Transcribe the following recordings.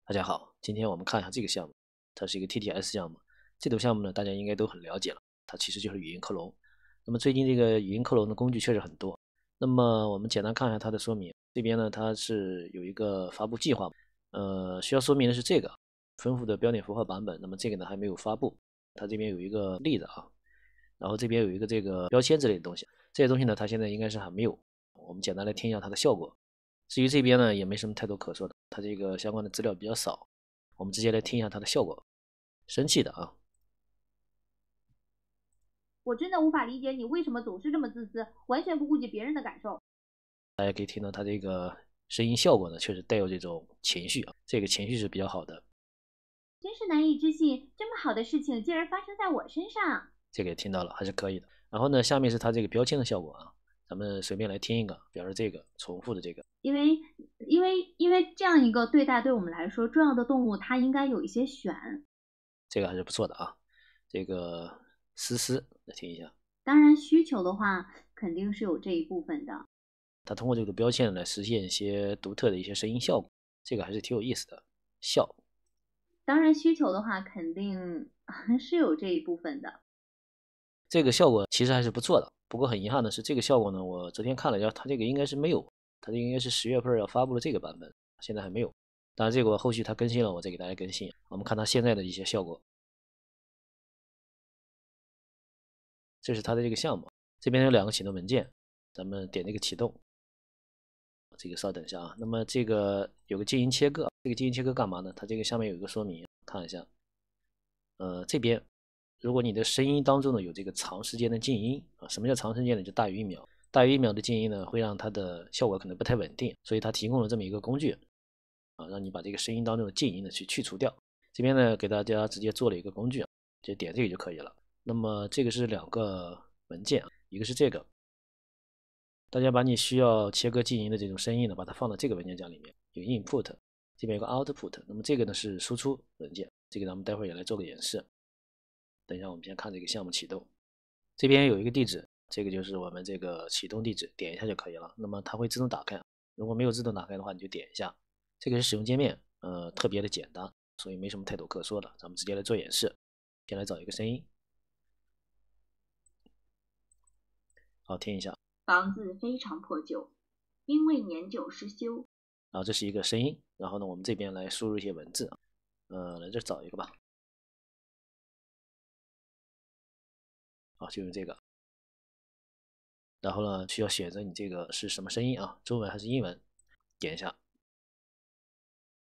大家好，今天我们看一下这个项目，它是一个 TTS 项目。这种项目呢，大家应该都很了解了，它其实就是语音克隆。那么最近这个语音克隆的工具确实很多。那么我们简单看一下它的说明。这边呢，它是有一个发布计划，需要说明的是这个丰富的标点符号版本。那么这个呢还没有发布，它这边有一个例子啊，然后这边有一个这个标签之类的东西，这些东西呢它现在应该是还没有。我们简单来听一下它的效果。至于这边呢，也没什么太多可说的，它这个相关的资料比较少，我们直接来听一下它的效果。生气的啊，我真的无法理解你为什么总是这么自私，完全不顾及别人的感受。大家可以听到它这个声音效果呢，确实带有这种情绪啊，这个情绪是比较好的，真是难以置信，这么好的事情竟然发生在我身上。这个也听到了，还是可以的。然后呢，下面是它这个标签的效果啊，咱们随便来听一个，表示这个重复的这个，因为这样一个对待对我们来说重要的动物，它应该有一些选。这个还是不错的啊。这个思思来听一下，当然，需求的话肯定是有这一部分的。它通过这个标签来实现一些独特的一些声音效果，这个还是挺有意思的。笑，当然，需求的话肯定是有这一部分的。这个效果其实还是不错的，不过很遗憾的是，这个效果呢，我昨天看了一下，它这个应该是没有，它这应该是10月份要发布的这个版本，现在还没有。当然，这个后续它更新了，我再给大家更新。我们看它现在的一些效果，这是它的这个项目，这边有2个启动文件，咱们点这个启动，这个稍等一下啊。那么这个有个静音切割，这个静音切割干嘛呢？它这个下面有一个说明，看一下，这边如果你的声音当中呢有这个长时间的静音啊，什么叫长时间呢？就大于1秒，大于1秒的静音呢会让它的效果可能不太稳定，所以它提供了这么一个工具啊，让你把这个声音当中的静音呢去除掉。这边呢给大家直接做了一个工具啊，就点这个就可以了。那么这个是2个文件啊，一个是这个，大家把你需要切割静音的这种声音呢，把它放到这个文件夹里面，有 input，这边有个 output，那么这个呢是输出文件，这个咱们待会儿也来做个演示。等一下，我们先看这个项目启动，这边有一个地址，这个就是我们这个启动地址，点一下就可以了。那么它会自动打开，如果没有自动打开的话，你就点一下。这个是使用界面，特别的简单，所以没什么太多可说的。咱们直接来做演示，先来找一个声音，好，听一下。房子非常破旧，因为年久失修。然后这是一个声音，然后呢，我们这边来输入一些文字，来这找一个吧，好，就用这个。然后呢，需要选择你这个是什么声音啊，中文还是英文？点一下，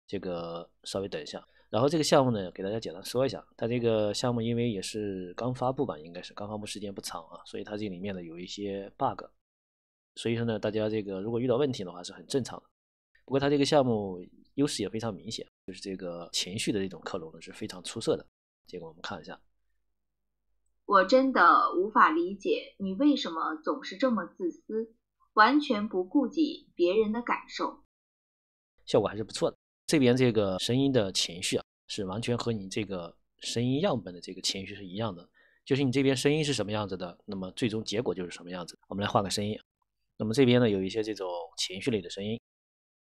这个稍微等一下。然后这个项目呢，给大家简单说一下，它这个项目因为也是刚发布吧，应该是刚发布时间不长啊，所以它这里面呢有一些 bug，所以说呢，大家这个如果遇到问题的话是很正常的。不过它这个项目优势也非常明显，就是这个情绪的这种克隆呢是非常出色的。这个我们看一下，我真的无法理解你为什么总是这么自私，完全不顾及别人的感受。效果还是不错的。这边这个声音的情绪啊，是完全和你这个声音样本的这个情绪是一样的，就是你这边声音是什么样子的，那么最终结果就是什么样子。我们来换个声音，那么这边呢有一些这种情绪类的声音，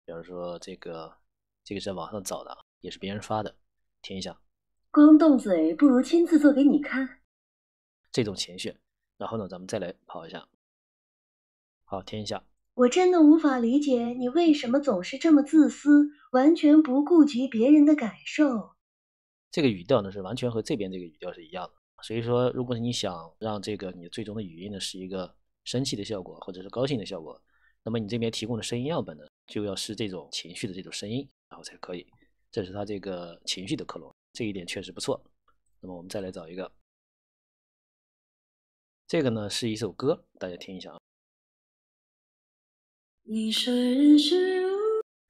比如说这个是在网上找的，也是别人发的，听一下光动嘴不如亲自做给你看。这种情绪。然后呢，咱们再来跑一下，好，听一下。我真的无法理解你为什么总是这么自私，完全不顾及别人的感受。这个语调呢是完全和这边这个语调是一样的，所以说如果你想让这个你最终的语音呢是一个生气的效果或者是高兴的效果，那么你这边提供的声音样本呢就要是这种情绪的这种声音，然后才可以。这是它这个情绪的克隆，这一点确实不错。那么我们再来找一个，这个呢是一首歌，大家听一下啊。你说人是如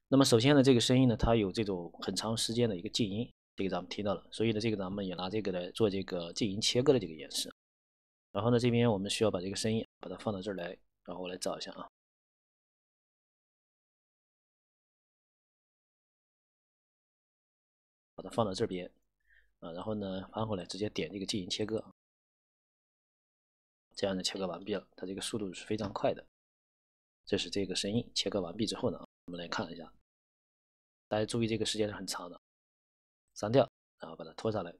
那么首先呢，这个声音呢，它有这种很长时间的一个静音，这个咱们听到了，所以呢，这个咱们也拿这个来做这个静音切割的这个演示。然后呢，这边我们需要把这个声音把它放到这儿来，然后我来找一下啊，把它放到这边啊，然后呢翻回来直接点这个静音切割，这样就切割完毕了，它这个速度是非常快的。这是这个声音切割完毕之后呢，我们来看一下，大家注意这个时间是很长的，删掉，然后把它拖上来，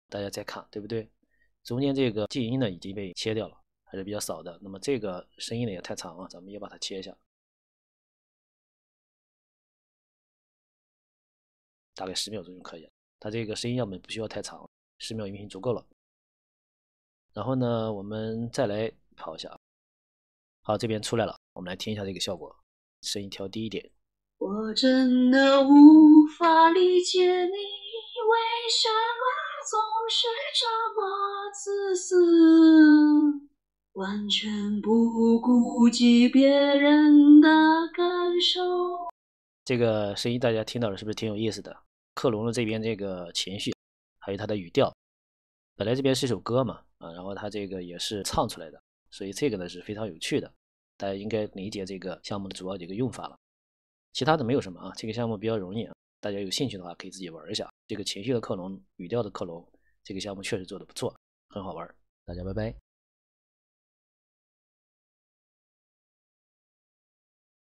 大家再看，对不对？中间这个静音呢已经被切掉了，还是比较少的。那么这个声音呢也太长了，咱们也把它切一下，大概10秒钟就可以了。它这个声音样本不需要太长，10秒音频足够了。然后呢，我们再来跑一下，好，这边出来了，我们来听一下这个效果，声音调低一点。我真的无法理解你为什么总是这么自私，完全不顾及别人的感受。这个声音大家听到了是不是挺有意思的？克隆了这边这个情绪，还有它的语调。本来这边是一首歌嘛，然后它这个也是唱出来的，所以这个呢是非常有趣的，大家应该理解这个项目的主要的一个用法了。其他的没有什么啊，这个项目比较容易啊，大家有兴趣的话可以自己玩一下。这个情绪的克隆、语调的克隆，这个项目确实做得不错，很好玩。大家拜拜。